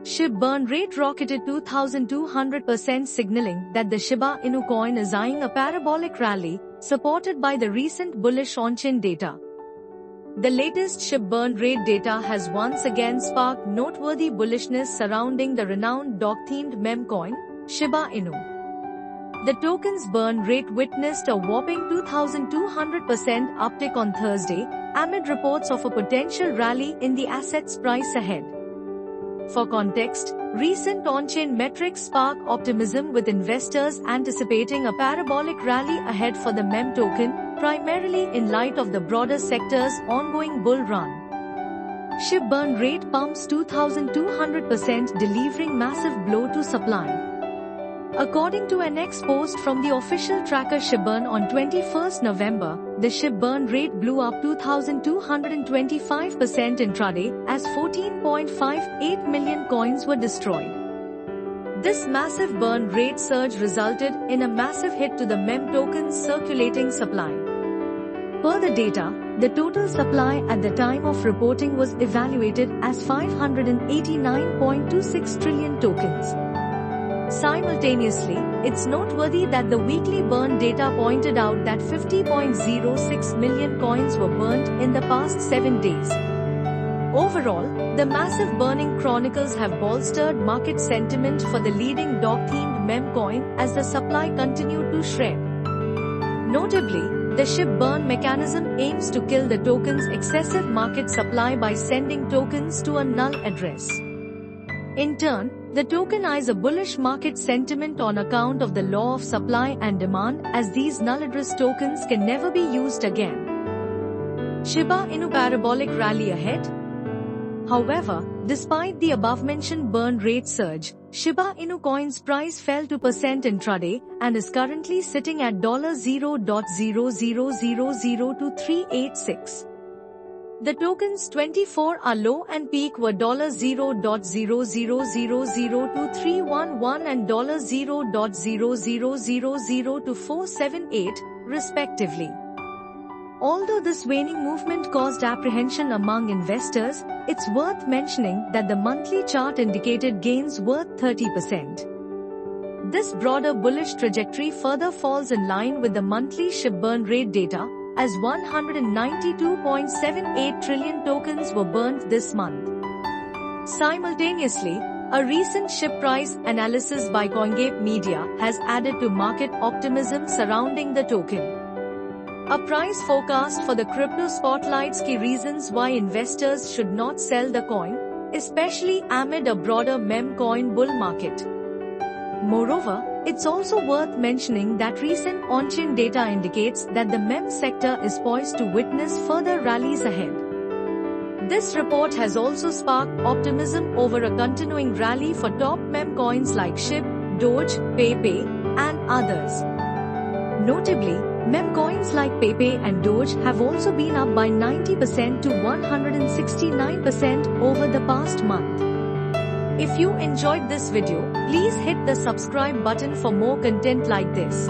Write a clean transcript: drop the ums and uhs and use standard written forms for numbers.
SHIB burn rate rocketed 2,200%, signaling that the Shiba Inu coin is eyeing a parabolic rally, supported by the recent bullish on-chain data. The latest SHIB burn rate data has once again sparked noteworthy bullishness surrounding the renowned dog-themed meme coin, Shiba Inu. The token's burn rate witnessed a whopping 2,200% uptick on Thursday, amid reports of a potential rally in the asset's price ahead. For context, recent on-chain metrics spark optimism, with investors anticipating a parabolic rally ahead for the meme token, primarily in light of the broader sector's ongoing bull run. SHIB burn rate pumps 2,200%, delivering massive blow to supply. According to an X post from the official tracker SHIBburn on 21st November, the SHIB burn rate blew up 2,225% intraday as 14.58 million coins were destroyed. This massive burn rate surge resulted in a massive hit to the meme token's circulating supply. Per the data, the total supply at the time of reporting was evaluated as 589.26 trillion tokens. Simultaneously, it's noteworthy that the weekly burn data pointed out that 50.06 million coins were burnt in the past 7 days. Overall, the massive burning chronicles have bolstered market sentiment for the leading dog-themed meme coin as the supply continued to shred. Notably, the SHIB burn mechanism aims to kill the token's excessive market supply by sending tokens to a null address. In turn, the token eyes a bullish market sentiment on account of the law of supply and demand, as these null address tokens can never be used again. Shiba Inu parabolic rally ahead? However, despite the above-mentioned burn rate surge, Shiba Inu coin's price fell 2% intraday and is currently sitting at $0.0000236. The token's 24-hour low and peak were $0.0000231 and $0.0000278, respectively. Although this waning movement caused apprehension among investors, it's worth mentioning that the monthly chart indicated gains worth 30%. This broader bullish trajectory further falls in line with the monthly SHIB burn rate data, as 192.78 trillion tokens were burnt this month. Simultaneously, a recent SHIB price analysis by CoinGate Media has added to market optimism surrounding the token. A price forecast for the crypto spotlights key reasons why investors should not sell the coin, especially amid a broader meme coin bull market. Moreover, it's also worth mentioning that recent on-chain data indicates that the meme sector is poised to witness further rallies ahead. This report has also sparked optimism over a continuing rally for top meme coins like SHIB, Doge, Pepe, and others. Notably, meme coins like Pepe and Doge have also been up by 90% to 169% over the past month. If you enjoyed this video, please hit the subscribe button for more content like this.